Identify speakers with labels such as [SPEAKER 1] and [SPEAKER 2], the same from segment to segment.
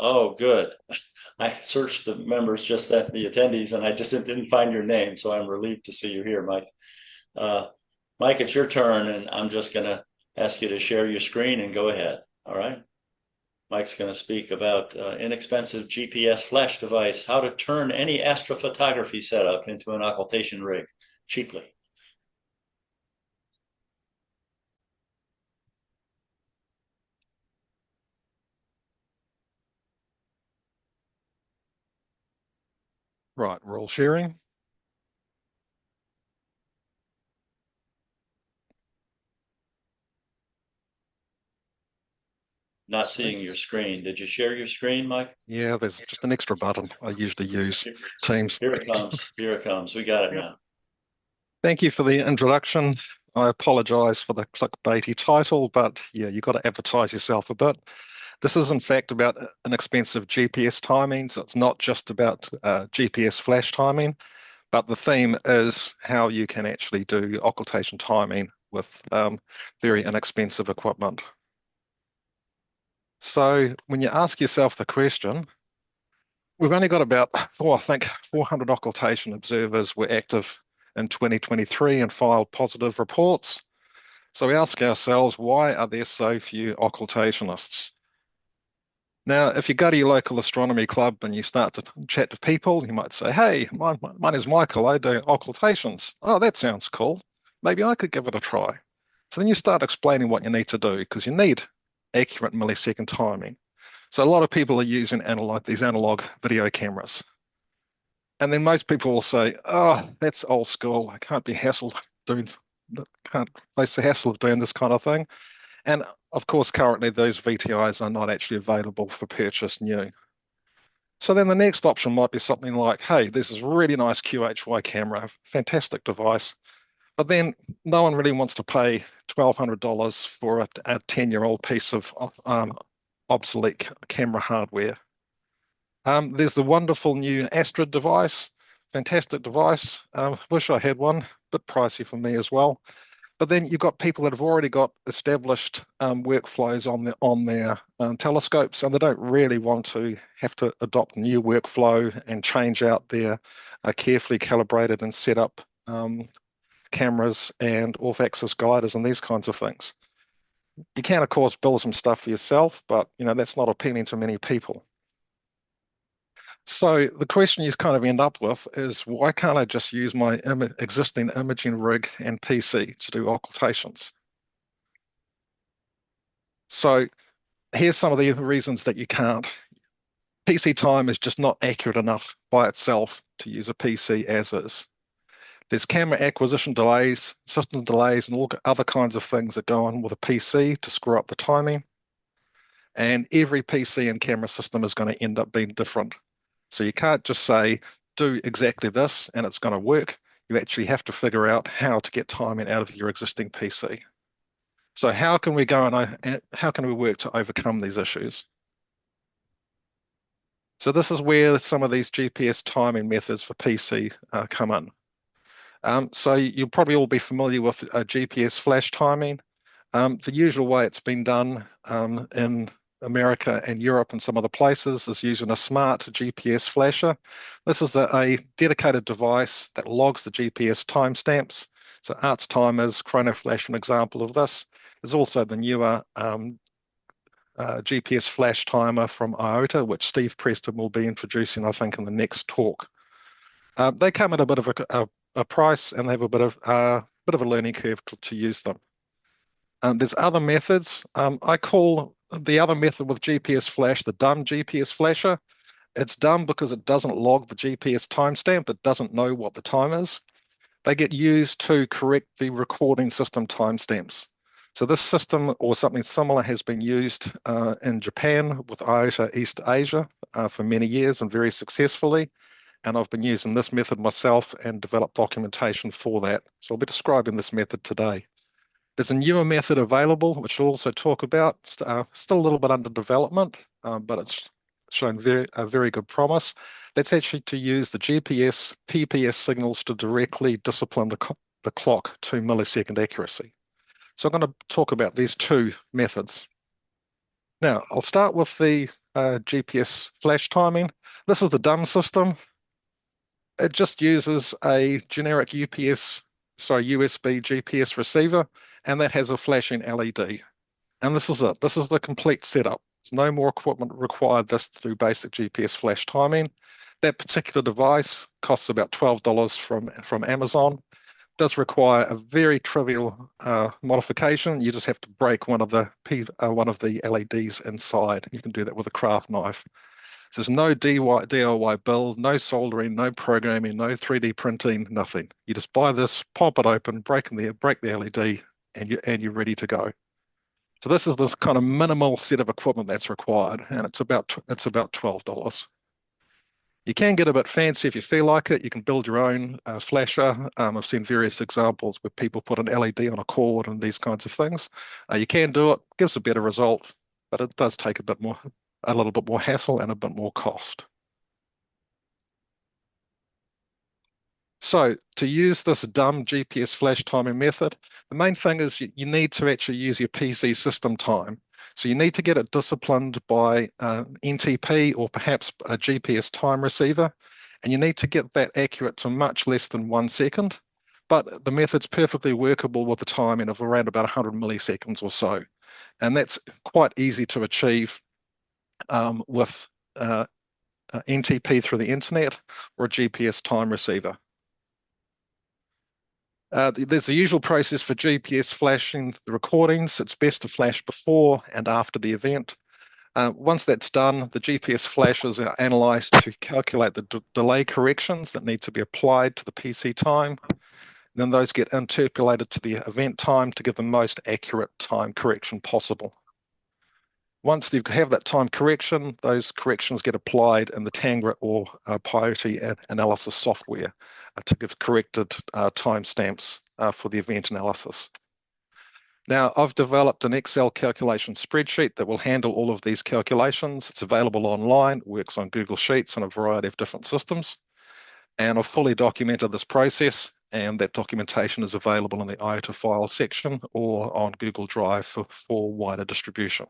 [SPEAKER 1] Oh, good. I searched the members, just that the attendees, and I just didn't find your name, so I'm relieved to see you here, Mike. Uh, Mike, it's your turn, and I'm just going to ask you to share your screen and go ahead. All right. Mike's going to speak about inexpensive GPS flash device, how to turn any astrophotography setup into an occultation rig cheaply.
[SPEAKER 2] Right, we're all sharing.
[SPEAKER 1] Not
[SPEAKER 2] Okay.
[SPEAKER 1] seeing your screen. Did you share your screen, Mike?
[SPEAKER 2] Yeah, there's just an extra button I usually use, Teams.
[SPEAKER 1] Here it comes. Here it comes. We got it now.
[SPEAKER 2] Thank you for the introduction. I apologize for the clickbaity title, but yeah, you've got to advertise yourself a bit. This is in fact about an expensive GPS timing, so it's not just about GPS flash timing, but the theme is how you can actually do occultation timing with very inexpensive equipment. So when you ask yourself the question, we've only got about I think 400 occultation observers were active in 2023 and filed positive reports. So we ask ourselves, why are there so few occultationists? Now, if you go to your local astronomy club and you start to chat to people, you might say, hey, my name's Michael, I do occultations. Oh, that sounds cool. Maybe I could give it a try. So then you start explaining what you need to do because you need accurate millisecond timing. So a lot of people are using these analog video cameras. And then most people will say, oh, that's old school. I can't be hassled doing, can't face the hassle of doing this kind of thing. And of course, currently those VTIs are not actually available for purchase new. So then the next option might be something like, hey, this is a really nice QHY camera, fantastic device. But then no one really wants to pay $1,200 for a 10-year-old piece of obsolete camera hardware. There's the wonderful new Astra device, fantastic device. Wish I had one, bit pricey for me as well. But then you've got people that have already got established workflows on their telescopes, and they don't really want to have to adopt a new workflow and change out their carefully calibrated and set up cameras and off-axis guiders and these kinds of things. You can, of course, build some stuff for yourself, but that's not appealing to many people. So the question you kind of end up with is, why can't I just use my existing imaging rig and PC to do occultations? So here's some of the reasons that you can't. PC time is just not accurate enough by itself to use a PC as is. There's camera acquisition delays, system delays, and all other kinds of things that go on with a PC to screw up the timing. And every PC and camera system is going to end up being different. So you can't just say, do exactly this and it's going to work. You actually have to figure out how to get timing out of your existing PC. So how can we go and how can we work to overcome these issues? So this is where some of these GPS timing methods for PC come in. So you'll probably all be familiar with GPS flash timing. The usual way it's been done in America and Europe and some other places is using a smart GPS flasher. This is a dedicated device that logs the GPS timestamps. So Arts Timers, ChronoFlash, an example of this. There's also the newer GPS flash timer from IOTA, which Steve Preston will be introducing, I think, in the next talk. They come at a bit of a price, and they have a bit of a learning curve to use them. There's other methods. I call the other method with GPS flash the dumb GPS flasher. It's dumb because it doesn't log the GPS timestamp. It doesn't know what the time is. They get used to correct the recording system timestamps. So this system or something similar has been used in Japan with IOTA East Asia for many years and very successfully. And I've been using this method myself and developed documentation for that. So I'll be describing this method today. There's a newer method available, which we'll also talk about, still a little bit under development, but it's shown a very good promise. That's actually to use the GPS, PPS signals to directly discipline the clock to millisecond accuracy. So I'm going to talk about these two methods. Now, I'll start with the GPS flash timing. This is the dumb system. It just uses a generic USB GPS receiver, and that has a flashing LED. And this is it. This is the complete setup. There's no more equipment required just to do basic GPS flash timing. That particular device costs about $12 from Amazon. Does require a very trivial modification. You just have to break one of the LEDs inside. You can do that with a craft knife. So there's no DIY build, no soldering, no programming, no 3D printing, nothing. You just buy this, pop it open, break the LED, and you're ready to go. So this is this kind of minimal set of equipment that's required, and it's about $12. You can get a bit fancy if you feel like it. You can build your own flasher. I've seen various examples where people put an LED on a cord and these kinds of things. You can do it, gives a better result, but it does take a little bit more hassle and a bit more cost. So to use this dumb GPS flash timing method, the main thing is you need to actually use your PC system time. So you need to get it disciplined by NTP or perhaps a GPS time receiver, and you need to get that accurate to much less than 1 second. But the method's perfectly workable with the timing of around about 100 milliseconds or so. And that's quite easy to achieve with NTP through the internet or a GPS time receiver. There's the usual process for GPS flashing the recordings. It's best to flash before and after the event. Once that's done, the GPS flashes are analyzed to calculate the delay corrections that need to be applied to the PC time. Then those get interpolated to the event time to give the most accurate time correction possible. Once you have that time correction, those corrections get applied in the Tangra or IOTA analysis software to give corrected timestamps for the event analysis. Now, I've developed an Excel calculation spreadsheet that will handle all of these calculations. It's available online, works on Google Sheets and a variety of different systems. And I've fully documented this process, and that documentation is available in the IOTA file section or on Google Drive for wider distribution.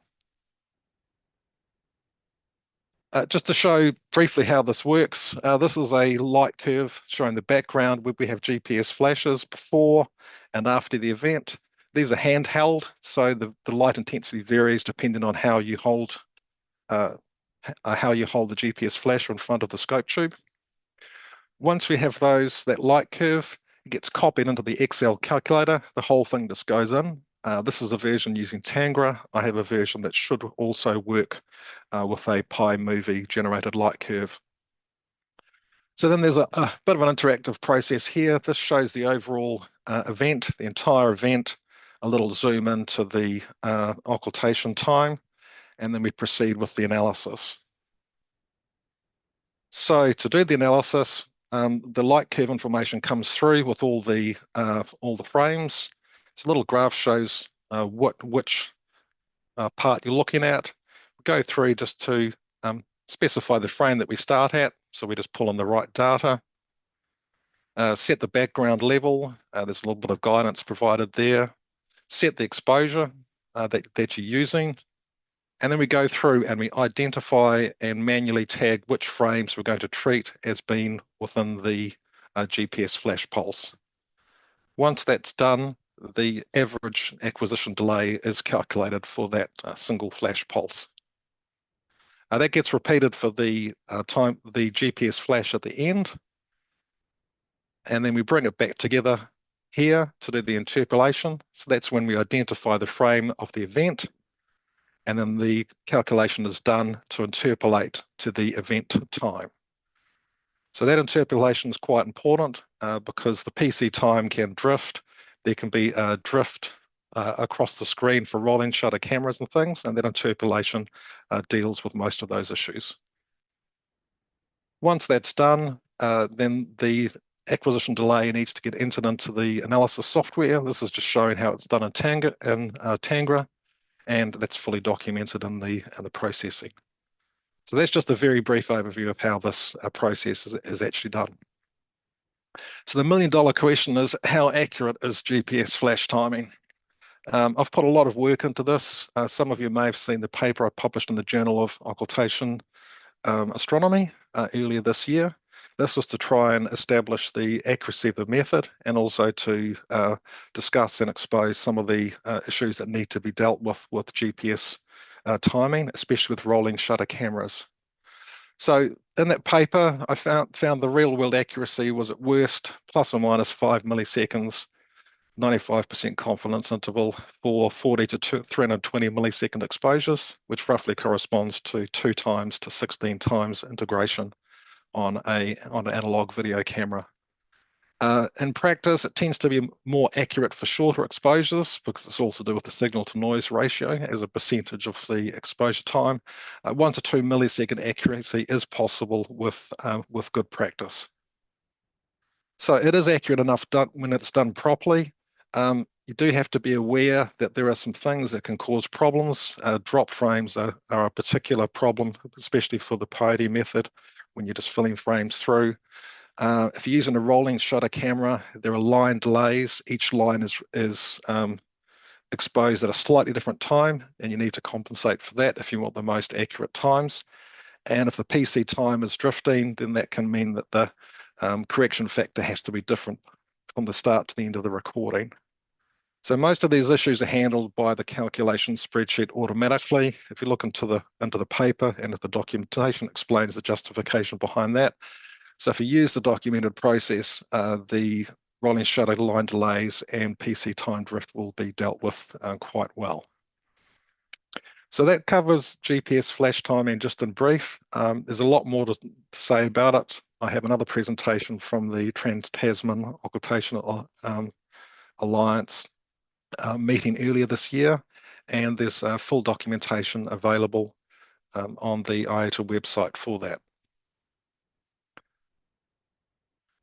[SPEAKER 2] Just to show briefly how this works, this is a light curve showing the background where we have GPS flashes before and after the event. These are handheld, so the light intensity varies depending on how you hold the GPS flasher in front of the scope tube. Once we have that light curve, it gets copied into the Excel calculator. The whole thing just goes in. This is a version using Tangra. I have a version that should also work with a PyMovie generated light curve. So then there's a bit of an interactive process here. This shows the overall event, the entire event, a little zoom into the occultation time, and then we proceed with the analysis. So to do the analysis, the light curve information comes through with all the frames. This little graph shows which part you're looking at. We go through just to specify the frame that we start at. So we just pull in the right data. Set the background level. There's a little bit of guidance provided there. Set the exposure that you're using. And then we go through and we identify and manually tag which frames we're going to treat as being within the GPS flash pulse. Once that's done, the average acquisition delay is calculated for that single flash pulse. That gets repeated for the GPS flash at the end. And then we bring it back together here to do the interpolation. So that's when we identify the frame of the event. And then the calculation is done to interpolate to the event time. So that interpolation is quite important because the PC time can drift. There can be a drift across the screen for rolling shutter cameras and things, and that interpolation deals with most of those issues. Once that's done, then the acquisition delay needs to get entered into the analysis software. This is just showing how it's done in Tangra, and that's fully documented in the processing. So that's just a very brief overview of how this process is actually done. So the million-dollar question is, how accurate is GPS flash timing? I've put a lot of work into this. Some of you may have seen the paper I published in the Journal of Occultation Astronomy earlier this year. This was to try and establish the accuracy of the method and also to discuss and expose some of the issues that need to be dealt with GPS timing, especially with rolling shutter cameras. So in that paper, I found the real world accuracy was at worst plus or minus 5 milliseconds, 95% confidence interval for 40 to 320 millisecond exposures, which roughly corresponds to 2 times to 16 times integration on an analog video camera. In practice, it tends to be more accurate for shorter exposures because it's also to do with the signal to noise ratio as a percentage of the exposure time. 1 to 2 millisecond accuracy is possible with good practice. So it is accurate enough when it's done properly. You do have to be aware that there are some things that can cause problems. Drop frames are a particular problem, especially for the Peyote method when you're just filling frames through. If you're using a rolling shutter camera, there are line delays. Each line is exposed at a slightly different time, and you need to compensate for that if you want the most accurate times. And if the PC time is drifting, then that can mean that the correction factor has to be different from the start to the end of the recording. So most of these issues are handled by the calculation spreadsheet automatically. If you look into the paper and if the documentation explains the justification behind that. So if you use the documented process, the rolling shutter line delays and PC time drift will be dealt with quite well. So that covers GPS flash timing just in brief. There's a lot more to say about it. I have another presentation from the Trans-Tasman Occultation Alliance meeting earlier this year, and there's full documentation available on the IOTA website for that.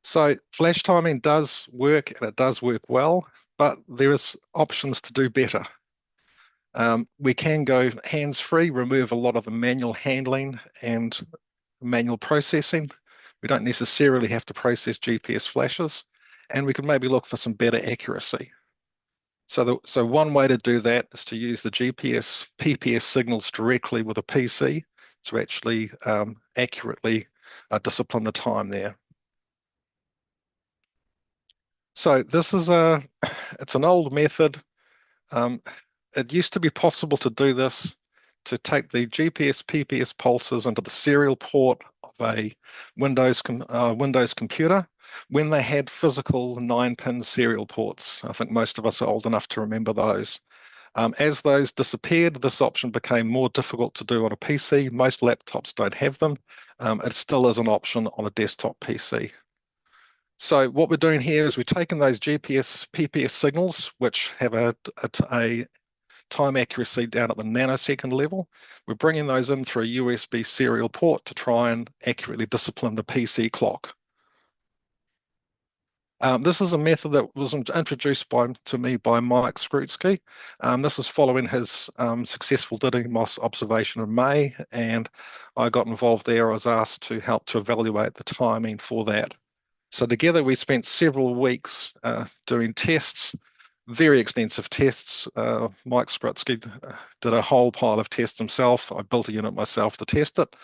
[SPEAKER 2] So flash timing does work and it does work well, but there is options to do better. We can go hands-free, remove a lot of the manual handling and manual processing. We don't necessarily have to process GPS flashes, and we can maybe look for some better accuracy. So one way to do that is to use the GPS PPS signals directly with a PC to actually accurately discipline the time there. So this is it's an old method. It used to be possible to do this, to take the GPS PPS pulses into the serial port of a Windows computer when they had physical 9-pin serial ports. I think most of us are old enough to remember those. As those disappeared, this option became more difficult to do on a PC. Most laptops don't have them. It still is an option on a desktop PC. So what we're doing here is we're taking those GPS PPS signals, which have a time accuracy down at the nanosecond level. We're bringing those in through a USB serial port to try and accurately discipline the PC clock. This is a method that was introduced to me by Mike Skrutsky. This is following his successful Didymos observation in May, and I got involved there. I was asked to help to evaluate the timing for that. So together we spent several weeks doing tests, very extensive tests. Mike Skrutsky did a whole pile of tests himself. I built a unit myself to test it.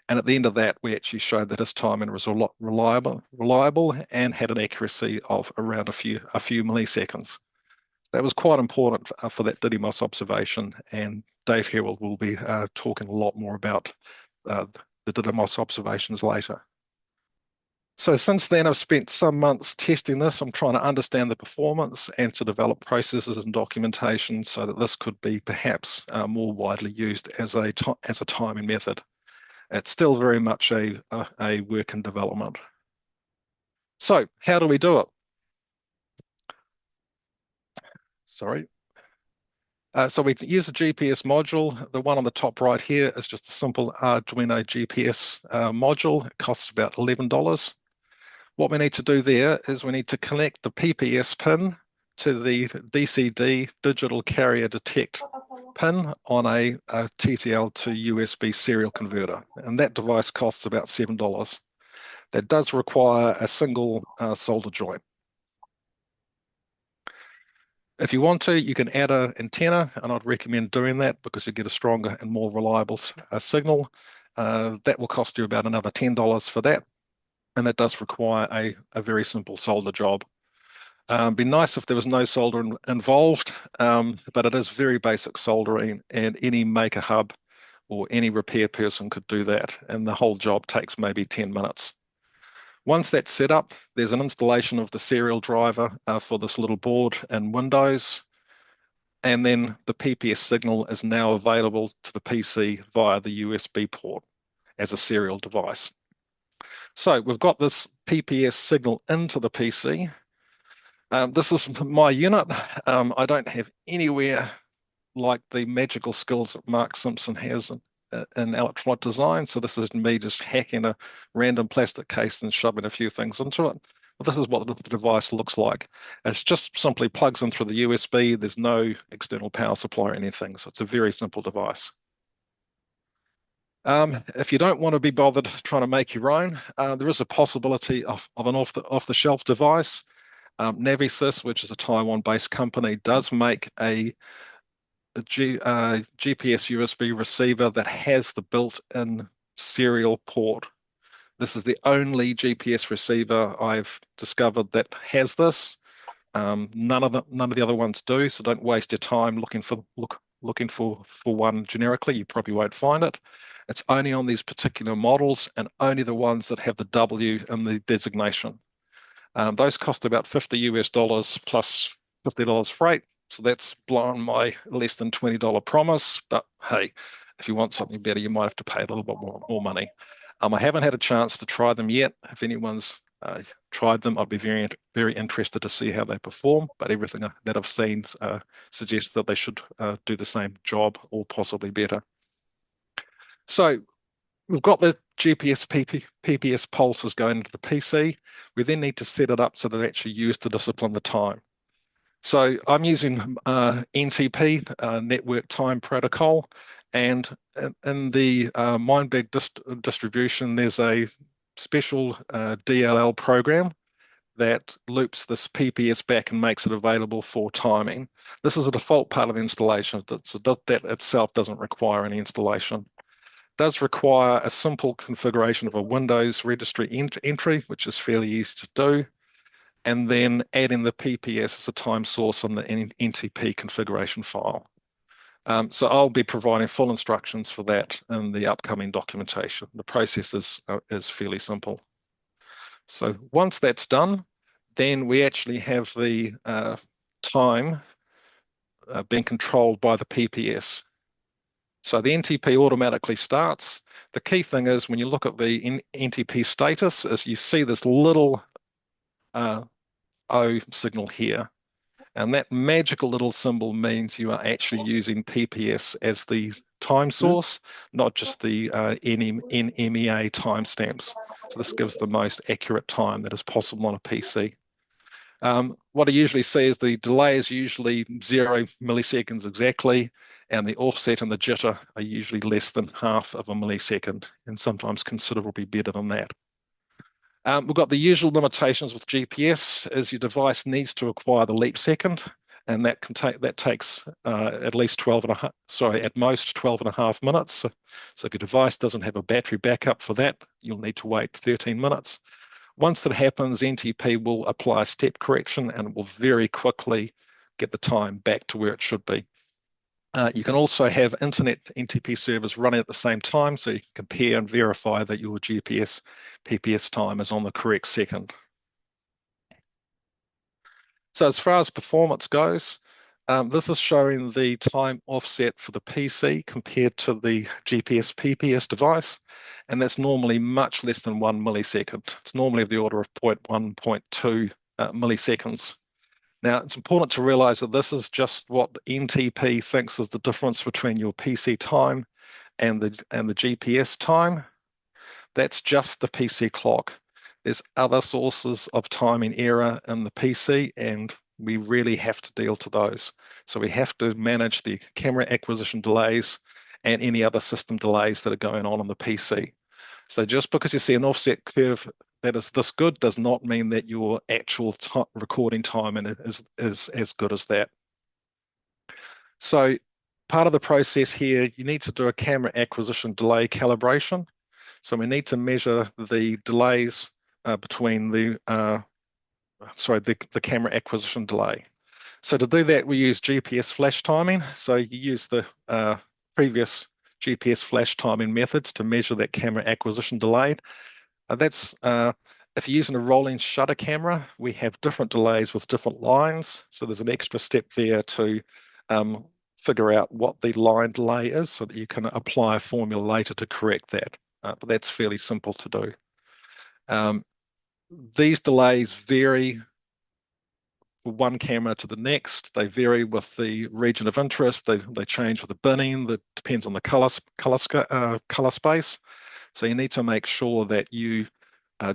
[SPEAKER 2] And at the end of that, we actually showed that his timing was a lot reliable and had an accuracy of around a few milliseconds. That was quite important for that Didymos observation. And Dave Herald will be talking a lot more about the Didymos observations later. So since then, I've spent some months testing this. I'm trying to understand the performance and to develop processes and documentation so that this could be perhaps more widely used as a timing method. It's still very much a work in development. So how do we do it? Sorry. So we use a GPS module. The one on the top right here is just a simple Arduino GPS module. It costs about $11. What we need to do there is we need to connect the PPS pin to the DCD digital carrier detect pin on a TTL to USB serial converter, and that device costs about $7. That does require a single solder joint. If you want to, you can add an antenna, and I'd recommend doing that because you get a stronger and more reliable signal. That will cost you about another $10 for that, and that does require a very simple solder job. Be nice if there was no solder involved, but it is very basic soldering, and any maker hub or any repair person could do that, and the whole job takes maybe 10 minutes. Once that's set up, there's an installation of the serial driver for this little board in Windows, and then the PPS signal is now available to the PC via the USB port as a serial device. So we've got this PPS signal into the PC. This is my unit. I don't have anywhere like the magical skills that Mark Simpson has in electronic design. So this is me just hacking a random plastic case and shoving a few things into it. But this is what the device looks like. It just simply plugs in through the USB. There's no external power supply or anything. So it's a very simple device. If you don't want to be bothered trying to make your own, there is a possibility of an off-the-shelf device. Navisys, which is a Taiwan-based company, does make a GPS USB receiver that has the built-in serial port. This is the only GPS receiver I've discovered that has this. None of the other ones do, so don't waste your time looking for one generically. You probably won't find it. It's only on these particular models and only the ones that have the W in the designation. Those cost about $50 plus $50 freight. So that's blown my less than $20 promise. But hey, if you want something better, you might have to pay a little bit more money. I haven't had a chance to try them yet. If anyone's tried them, I'd be very interested to see how they perform. But everything that I've seen suggests that they should do the same job or possibly better. So we've got the GPS PPS pulses going into the PC. We then need to set it up so they're actually used to discipline the time. So I'm using NTP, Network Time Protocol, and in the Mindbag distribution, there's a special DLL program that loops this PPS back and makes it available for timing. This is a default part of the installation, so that itself doesn't require any installation. Does require a simple configuration of a Windows registry entry, which is fairly easy to do, and then adding the PPS as a time source on the NTP configuration file. So I'll be providing full instructions for that in the upcoming documentation. The process is fairly simple. So once that's done, then we actually have the time being controlled by the PPS. So the NTP automatically starts. The key thing is when you look at the NTP status is you see this little O signal here. And that magical little symbol means you are actually using PPS as the time source, not just the NMEA timestamps. So this gives the most accurate time that is possible on a PC. What I usually see is the delay is usually 0 milliseconds exactly, and the offset and the jitter are usually less than half of a millisecond, and sometimes considerably better than that. We've got the usual limitations with GPS is your device needs to acquire the leap second, and that takes at least 12 and a half, sorry, at most 12 and a half minutes. So if your device doesn't have a battery backup for that, you'll need to wait 13 minutes. Once that happens, NTP will apply a step correction and will very quickly get the time back to where it should be. You can also have internet NTP servers running at the same time, so you can compare and verify that your GPS PPS time is on the correct second. So as far as performance goes, this is showing the time offset for the PC compared to the GPS PPS device, and that's normally much less than 1 millisecond. It's normally of the order of 0.1, 0.2 milliseconds. Now, it's important to realize that this is just what NTP thinks is the difference between your PC time and the GPS time. That's just the PC clock. There's other sources of timing error in the PC, and we really have to deal to those. So we have to manage the camera acquisition delays and any other system delays that are going on the PC. So just because you see an offset curve that is this good does not mean that your actual recording time is as good as that. So part of the process here, you need to do a camera acquisition delay calibration. So we need to measure the delays between the camera acquisition delay. So to do that, we use GPS flash timing. So you use the previous GPS flash timing methods to measure that camera acquisition delay. That's if you're using a rolling shutter camera, we have different delays with different lines. So there's an extra step there to um, figure out what the line delay is so that you can apply a formula later to correct that. But that's fairly simple to do. Um, these delays vary from one camera to the next. They vary with the region of interest. They change with the binning. That depends on the color space. So you need to make sure that you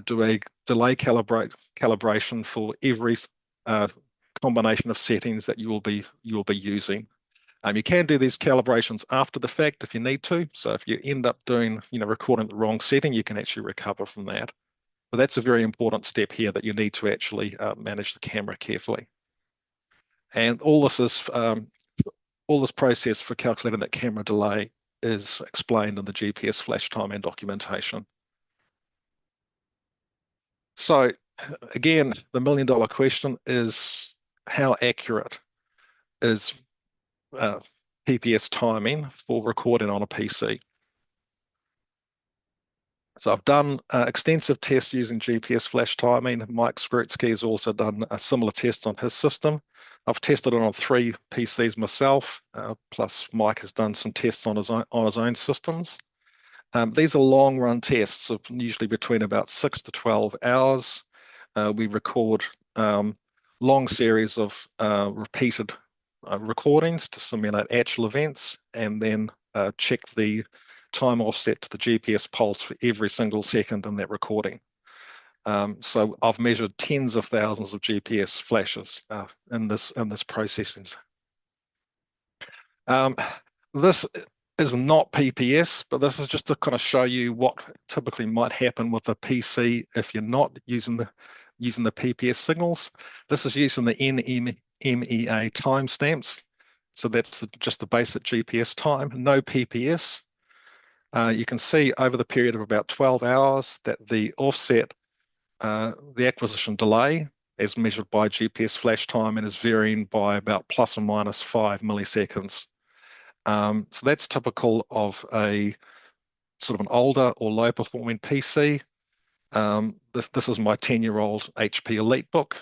[SPEAKER 2] do a delay calibration for every uh, combination of settings that you will be using. You can do these calibrations after the fact if you need to. So if you end up doing, recording the wrong setting, you can actually recover from that. But that's a very important step here that you need to actually manage the camera carefully. And all this process for calculating that camera delay is explained in the GPS flash time and documentation. So again, the $1 million question is how accurate is uh, PPS timing for recording on a PC? So I've done extensive tests using GPS flash timing. Mike Skrutsky has also done a similar test on his system. I've tested it on 3 PCs myself, plus Mike has done some tests on his own systems. These are long run tests of usually between about 6 to 12 hours. We record long series of repeated recordings to simulate actual events and then check the time offset to the GPS pulse for every single second in that recording. So I've measured tens of thousands of GPS flashes in this processing. This is not PPS, but this is just to kind of show you what typically might happen with a PC if you're not using the PPS signals. This is using the NMEA timestamps. So that's just the basic GPS time, no PPS. You can see over the period of about 12 hours that the offset, the acquisition delay, as measured by GPS flash time, and is varying by about plus or minus 5 milliseconds. So that's typical of a sort of an older or low performing PC. This is my 10-year-old HP EliteBook.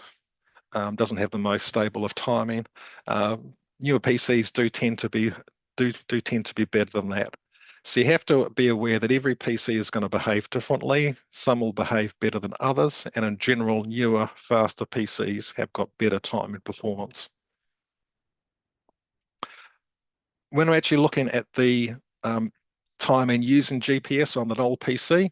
[SPEAKER 2] Doesn't have the most stable of timing. Newer PCs do tend to be better than that. So you have to be aware that every PC is going to behave differently. Some will behave better than others, and in general, newer, faster PCs have got better time and performance. When we're actually looking at the timing using GPS on that old PC,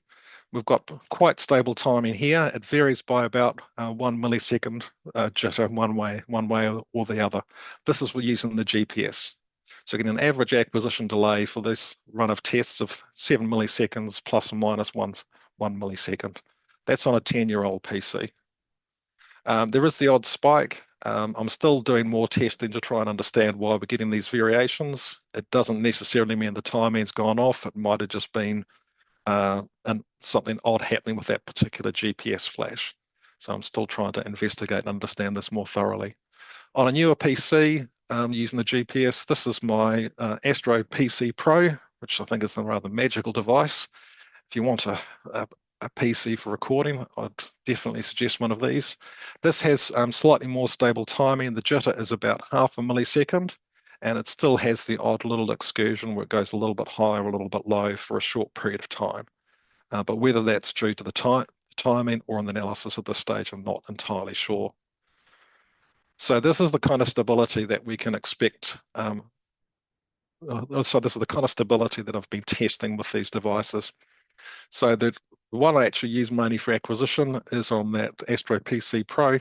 [SPEAKER 2] we've got quite stable timing here. It varies by about 1 millisecond jitter one way or the other. This is we're using the GPS. So getting an average acquisition delay for this run of tests of 7 milliseconds plus or minus 1 millisecond. That's on a 10-year-old PC. There is the odd spike. I'm still doing more testing to try and understand why we're getting these variations. It doesn't necessarily mean the timing's gone off. It might have just been and something odd happening with that particular GPS flash. So I'm still trying to investigate and understand this more thoroughly. On a newer PC, using the GPS, this is my Astro PC Pro, which I think is a rather magical device. If you want a PC for recording, I'd definitely suggest one of these. This has slightly more stable timing. The jitter is about half a millisecond, and it still has the odd little excursion where it goes a little bit high or a little bit low for a short period of time. But whether that's due to the timing or an analysis at this stage, I'm not entirely sure. So this is the kind of stability that we can expect. So this is the kind of stability that I've been testing with these devices. So the one I actually use mainly for acquisition is on that Astro PC Pro,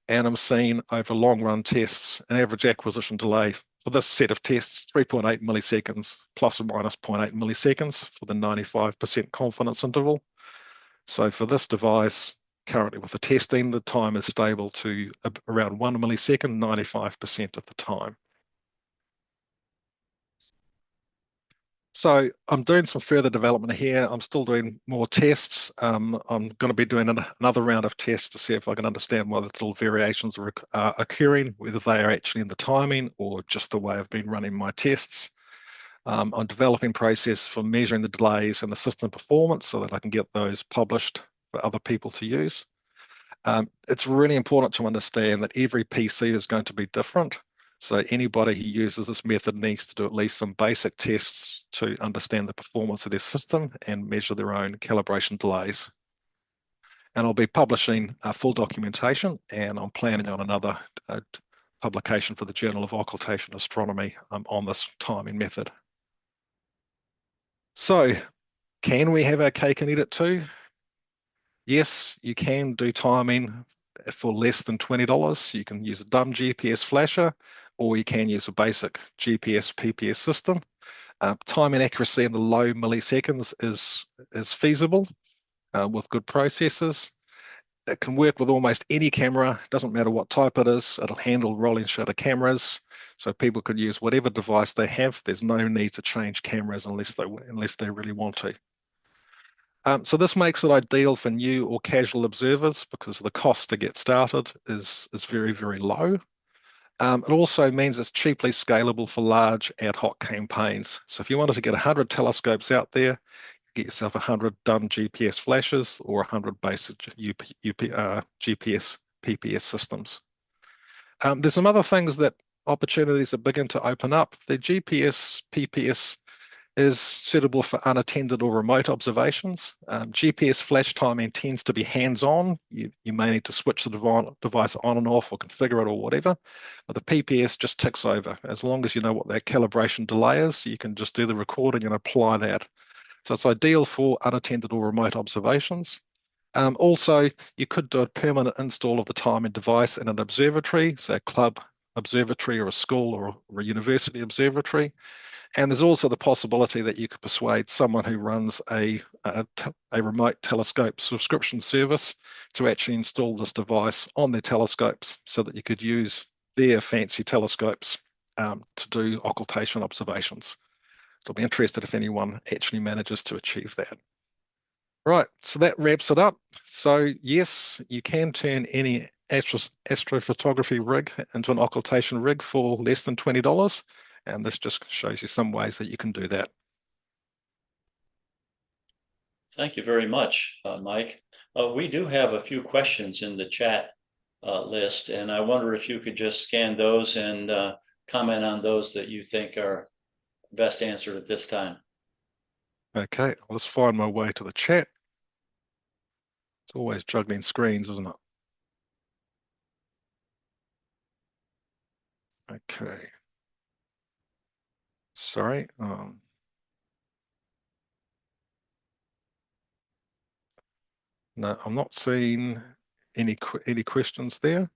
[SPEAKER 2] and I'm seeing over long run tests an average acquisition delay for this set of tests 3.8 milliseconds plus or minus 0.8 milliseconds for the 95% confidence interval. So for this device, currently with the testing, the time is stable to around 1 millisecond, 95% of the time. So I'm doing some further development here. I'm still doing more tests. I'm going to be doing another round of tests to see if I can understand why the little variations are occurring, whether they are actually in the timing or just the way I've been running my tests. I'm developing process for measuring the delays and the system performance so that I can get those published for other people to use. It's really important to understand that every PC is going to be different. So anybody who uses this method needs to do at least some basic tests to understand the performance of their system and measure their own calibration delays. And I'll be publishing a full documentation, and I'm planning on another publication for the Journal of Occultation Astronomy on this timing method. So can we have our cake and eat it too? Yes, you can do timing for less than $20. You can use a dumb GPS flasher, or you can use a basic GPS PPS system. Timing accuracy in the low milliseconds is feasible with good processors. It can work with almost any camera, doesn't matter what type it is. It'll handle rolling shutter cameras, so people can use whatever device they have. There's no need to change cameras unless they really want to. So this makes it ideal for new or casual observers because the cost to get started is very, very low. It also means it's cheaply scalable for large ad hoc campaigns. So if you wanted to get 100 telescopes out there, get yourself 100 dumb GPS flashes or 100 basic GPS PPS systems. There's some other things that opportunities that begin to open up. The GPS PPS is suitable for unattended or remote observations. GPS flash timing tends to be hands-on. You may need to switch the device on and off or configure it or whatever, but the PPS just ticks over. As long as you know what that calibration delay is, you can just do the recording and apply that. So it's ideal for unattended or remote observations. Also, you could do a permanent install of the timing device in an observatory, say a club observatory or a school or a university observatory. And there's also the possibility that you could persuade someone who runs a remote telescope subscription service to actually install this device on their telescopes so that you could use their fancy telescopes to do occultation observations. So I'll be interested if anyone actually manages to achieve that. Right, so that wraps it up. So yes, you can turn any astrophotography rig into an occultation rig for less than $20. And this just shows you some ways that you can do that.
[SPEAKER 1] Thank you very much, Mike. We do have a few questions in the chat list, and I wonder if you could just scan those and comment on those that you think are best answered at this time.
[SPEAKER 2] Okay, I'll just find my way to the chat. It's always juggling screens, isn't it? Okay. Sorry. No, I'm not seeing any questions there.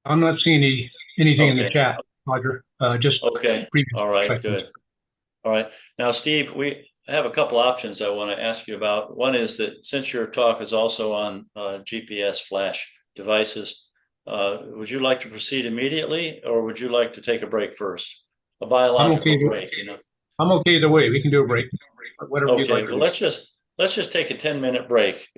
[SPEAKER 3] I'm not seeing anything in the
[SPEAKER 1] Okay.
[SPEAKER 3] chat, Roger. Just
[SPEAKER 1] Okay.
[SPEAKER 3] previous
[SPEAKER 1] All right.
[SPEAKER 3] questions.
[SPEAKER 1] Good. All right. Now, Steve, we have a couple options I want to ask you about. One is that since your talk is also on GPS flash devices, would you like to proceed immediately, or would you like to take a break first? A biological break, you know?
[SPEAKER 3] I'm okay either way. We can do a break, whatever you'd
[SPEAKER 1] Okay.
[SPEAKER 3] like to
[SPEAKER 1] Well,
[SPEAKER 3] do.
[SPEAKER 1] let's just take a 10-minute break.